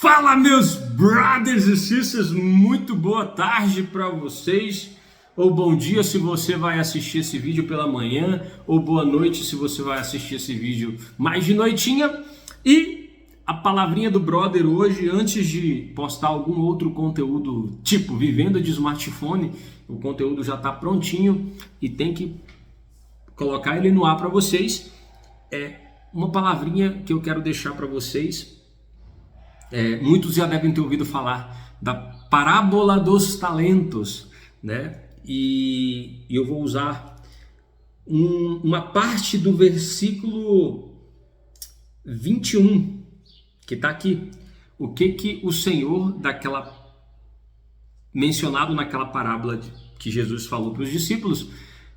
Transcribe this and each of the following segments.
Fala, meus brothers e sisters, muito boa tarde para vocês, ou bom dia se você vai assistir esse vídeo pela manhã, ou boa noite se você vai assistir esse vídeo mais de noitinha. E a palavrinha do brother hoje, antes de postar algum outro conteúdo, tipo vivendo de smartphone, o conteúdo já está prontinho e tem que colocar ele no ar para vocês. É uma palavrinha que eu quero deixar para vocês. Muitos já devem ter ouvido falar da parábola dos talentos, né? E eu vou usar uma parte do versículo 21, que está aqui. O que o Senhor, mencionado naquela parábola que Jesus falou para os discípulos,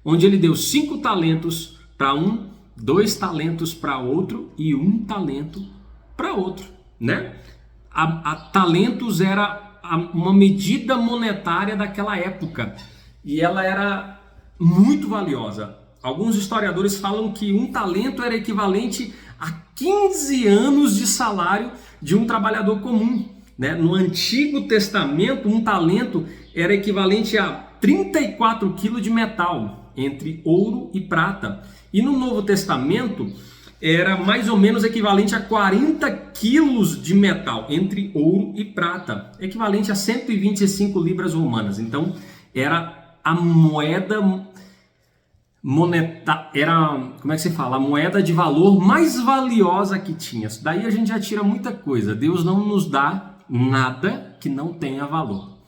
onde ele deu 5 talentos para um, 2 talentos para outro e 1 talento para outro, né? Talentos era uma medida monetária daquela época e ela era muito valiosa. Alguns historiadores falam que 1 talento era equivalente a 15 anos de salário de um trabalhador comum, né? No Antigo Testamento, 1 talento era equivalente a 34 quilos de metal, entre ouro e prata. E no Novo Testamento era mais ou menos equivalente a 40 quilos de metal, entre ouro e prata, equivalente a 125 libras romanas. Então, era a a moeda de valor mais valiosa que tinha. Daí a gente já tira muita coisa. Deus não nos dá nada que não tenha valor.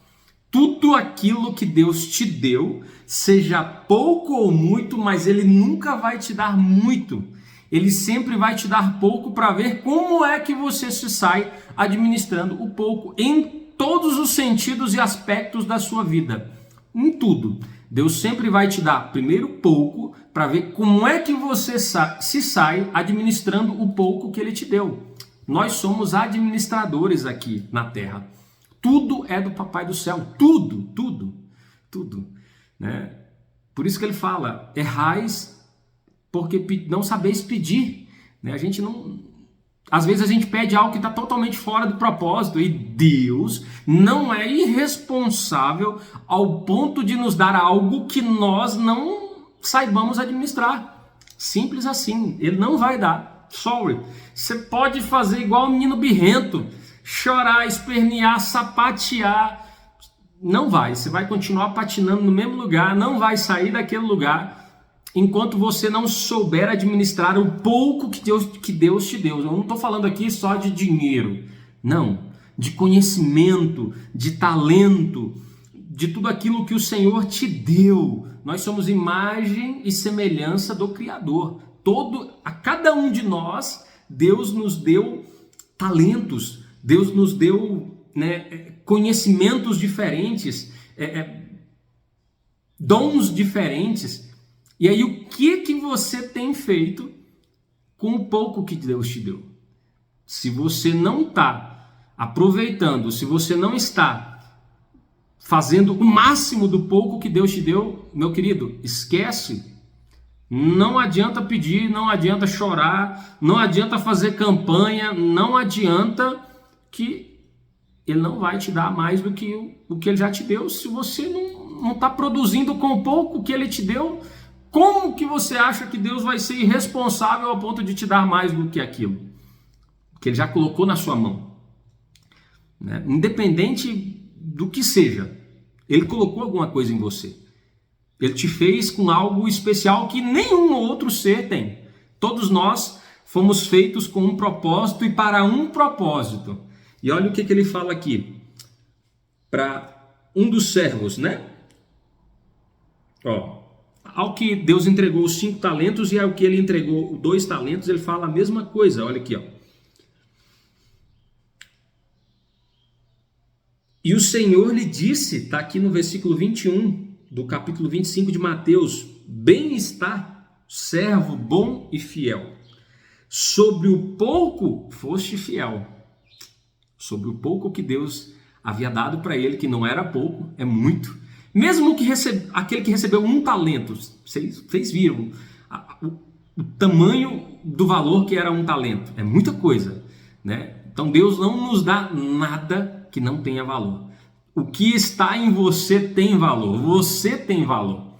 Tudo aquilo que Deus te deu, seja pouco ou muito, mas Ele nunca vai te dar muito. Ele sempre vai te dar pouco para ver como é que você se sai administrando o pouco em todos os sentidos e aspectos da sua vida. Em tudo. Deus sempre vai te dar primeiro pouco para ver como é que você se sai administrando o pouco que Ele te deu. Nós somos administradores aqui na Terra. Tudo é do Papai do Céu. Tudo, né? Por isso que Ele fala, errais porque não sabeis pedir, né? Às vezes a gente pede algo que está totalmente fora do propósito e Deus não é irresponsável ao ponto de nos dar algo que nós não saibamos administrar. Simples assim, Ele não vai dar. Sorry. Você pode fazer igual o menino birrento, chorar, espernear, sapatear. Não vai, você vai continuar patinando no mesmo lugar, não vai sair daquele lugar enquanto você não souber administrar o pouco que Deus te deu. Eu não estou falando aqui só de dinheiro, não, de conhecimento, de talento, de tudo aquilo que o Senhor te deu. Nós somos imagem e semelhança do Criador. A cada um de nós, Deus nos deu talentos, Deus nos deu, né, conhecimentos diferentes, dons diferentes. E aí, o que você tem feito com o pouco que Deus te deu? Se você não está aproveitando, se você não está fazendo o máximo do pouco que Deus te deu, meu querido, esquece. Não adianta pedir, não adianta chorar, não adianta fazer campanha, não adianta, que Ele não vai te dar mais do que o que Ele já te deu. Se você não está produzindo com o pouco que Ele te deu, como que você acha que Deus vai ser irresponsável ao ponto de te dar mais do que aquilo que Ele já colocou na sua mão, né? Independente do que seja, Ele colocou alguma coisa em você. Ele te fez com algo especial que nenhum outro ser tem. Todos nós fomos feitos com um propósito e para um propósito. E olha o que ele fala aqui para um dos servos, né? Ao que Deus entregou os 5 talentos e ao que Ele entregou 2 talentos, Ele fala a mesma coisa. Olha aqui, E o Senhor lhe disse, está aqui no versículo 21 do capítulo 25 de Mateus: bem está, servo bom e fiel. Sobre o pouco foste fiel. Sobre o pouco que Deus havia dado para ele, que não era pouco, é muito. Mesmo que aquele que recebeu 1 talento, vocês viram o tamanho do valor que era 1 talento, é muita coisa, né? Então Deus não nos dá nada que não tenha valor. O que está em você tem valor. Você tem valor.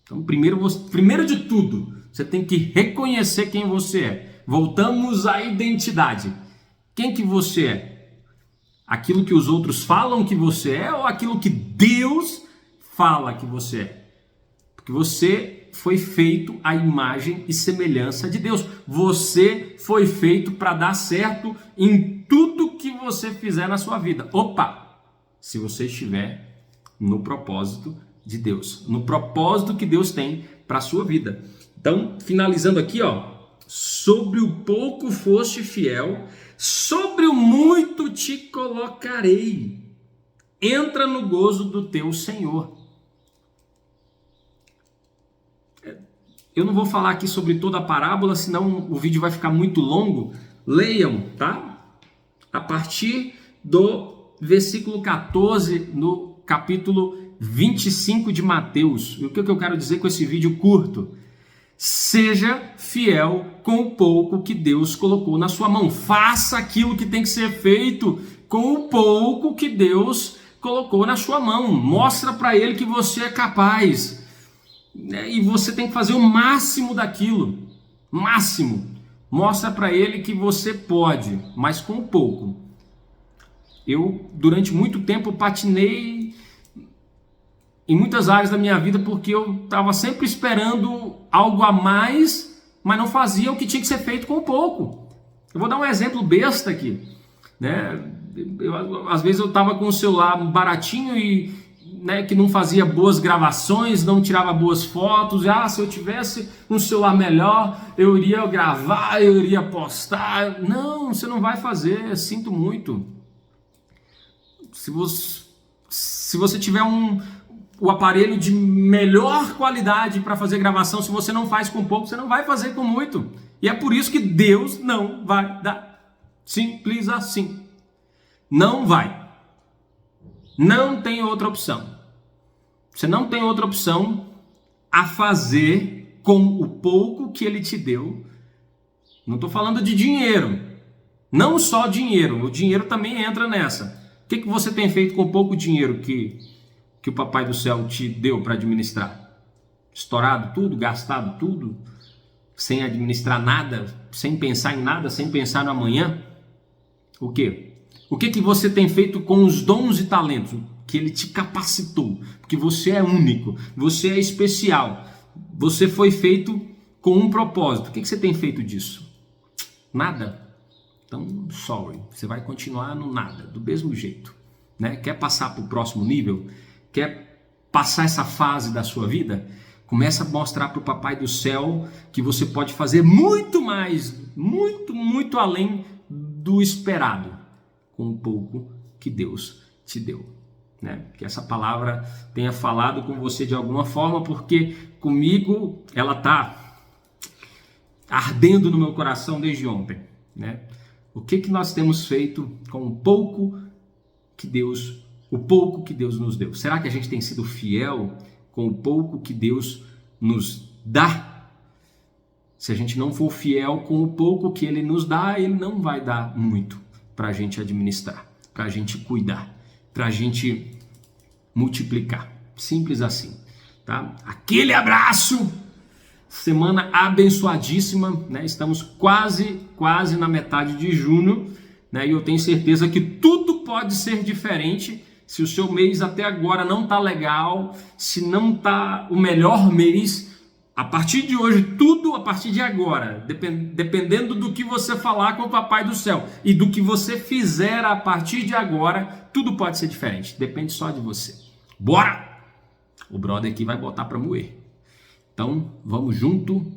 Então, primeiro de tudo, você tem que reconhecer quem você é. Voltamos à identidade. Quem que você é? Aquilo que os outros falam que você é ou aquilo que Deus fala que você é? Porque você foi feito à imagem e semelhança de Deus. Você foi feito para dar certo em tudo que você fizer na sua vida. Opa! Se você estiver no propósito de Deus, no propósito que Deus tem para a sua vida. Então, finalizando aqui, sobre o pouco foste fiel, sobre o muito te colocarei. Entra no gozo do teu Senhor. Eu não vou falar aqui sobre toda a parábola, senão o vídeo vai ficar muito longo. Leiam, tá? A partir do versículo 14, no capítulo 25 de Mateus. E o que eu quero dizer com esse vídeo curto? Seja fiel com o pouco que Deus colocou na sua mão. Faça aquilo que tem que ser feito com o pouco que Deus colocou na sua mão. Mostra para Ele que você é capaz. E você tem que fazer o máximo daquilo. Máximo. Mostra para Ele que você pode, mas com o pouco. Eu, durante muito tempo, patinei em muitas áreas da minha vida porque eu estava sempre esperando algo a mais, mas não fazia o que tinha que ser feito com pouco. Eu vou dar um exemplo besta aqui, né? Às vezes eu estava com o celular baratinho e que não fazia boas gravações, não tirava boas fotos. Se eu tivesse um celular melhor, eu iria gravar, eu iria postar. Não, você não vai fazer, sinto muito. Se você tiver o aparelho de melhor qualidade para fazer gravação, se você não faz com pouco, você não vai fazer com muito. E é por isso que Deus não vai dar. Simples assim. Não vai. Não tem outra opção. Você não tem outra opção a fazer com o pouco que Ele te deu. Não estou falando de dinheiro. Não só dinheiro. O dinheiro também entra nessa. O que você tem feito com o pouco dinheiro que o Papai do Céu te deu para administrar? Estourado tudo? Gastado tudo? Sem administrar nada? Sem pensar em nada? Sem pensar no amanhã? O quê? O que você tem feito com os dons e talentos que Ele te capacitou? Porque você é único, você é especial, você foi feito com um propósito. O que você tem feito disso? Nada? Então, sorry, você vai continuar no nada, do mesmo jeito, né? Quer passar para o próximo nível? Quer passar essa fase da sua vida? Começa a mostrar para o Papai do Céu que você pode fazer muito mais, muito além do esperado, com o pouco que Deus te deu, né? Que essa palavra tenha falado com você de alguma forma, porque comigo ela está ardendo no meu coração desde ontem, né? O que nós temos feito com o pouco que Deus nos deu? Será que a gente tem sido fiel com o pouco que Deus nos dá? Se a gente não for fiel com o pouco que Ele nos dá, Ele não vai dar muito para a gente administrar, para a gente cuidar, para a gente multiplicar. Simples assim, tá? Aquele abraço! Semana abençoadíssima, né? Estamos quase na metade de junho, né? E eu tenho certeza que tudo pode ser diferente. Se o seu mês até agora não tá legal, se não tá o melhor mês, a partir de hoje, tudo a partir de agora, dependendo do que você falar com o Papai do Céu e do que você fizer a partir de agora, tudo pode ser diferente. Depende só de você. Bora! O brother aqui vai botar para moer. Então, vamos junto.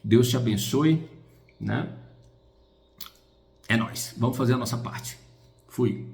Deus te abençoe, né? É nóis. Vamos fazer a nossa parte. Fui.